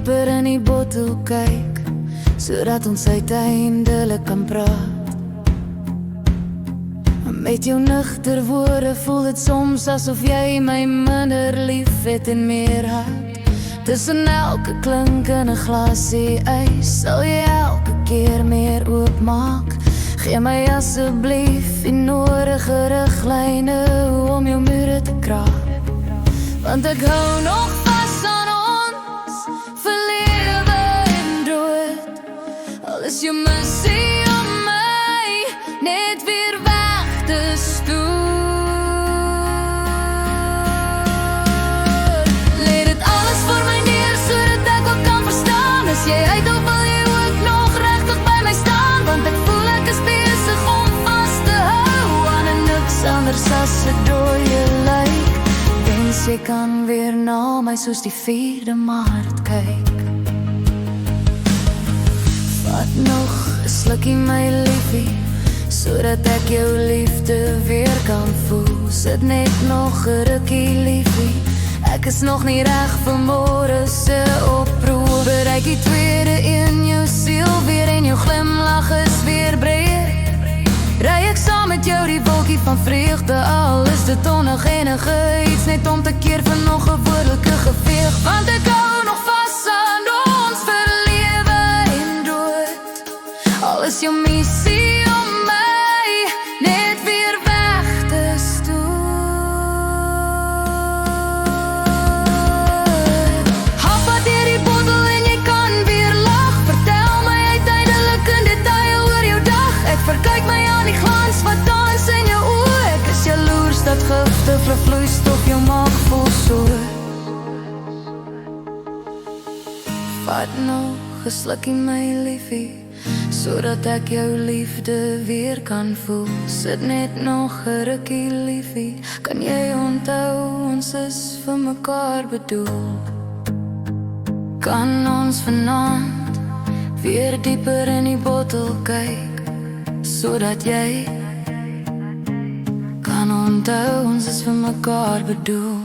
dieper in die bottel kyk, sodat ons uiteindelik kan praat. Met jou nugter woorde voel het soms asof jy my minder lief het en meer haat. Tussen elke klink in 'n glasie ys sal jy elke keer meer oopmaak. Gee my asseblief die nodige riglyne om jou mure te kraak. Want ek hou nog vas aan ons vir lewe en dood. Al is jou missie om my net weer weg te stoot. Lê dit alles voor my neer sodat ek ook kan verstaan. As jy uithoop wil jy ook nog regtig by my staan. Want ek voel ek is besig om vas te hou aan 'n niks anders as 'n dooie lijk. Wens jy kan weer na my soos die 4de Maart kyk. Vat nog 'n slukkie my liefie, sodat ek jou liefde weer kan voel. Sit net nog 'n rukkie liefie, ek is nog nie reg vir môre se oproep. Bereik die tweede in jou siel weer en jou glimlach is weer breed. Ry ek saam met jou die wolkie van vreugde, al is dit onnogenige iets, net om te keer vir nog 'n woordelike geveeg. Want ek hou nog vas aan ons vir lewe en dood. Al is jou missie om my net weer weg te stoot. Hap wat deur die bottel en jy kan weer lag. Vertel my uiteindelik in detail oor jou dag. Ek verkyk my aan die glans wat dans in jou oë. Ek is jaloers dat giftige vloeistof jou maag vol so. Vat nog 'n slukkie my liefie, sodat ek jou liefde weer kan voel. Sit net nog 'n rukkie liefie, kan jy onthou ons is vir mekaar bedoel. Kan ons vanaand weer dieper in die bottel kyk, sodat jy kan onthou ons is vir mekaar bedoel.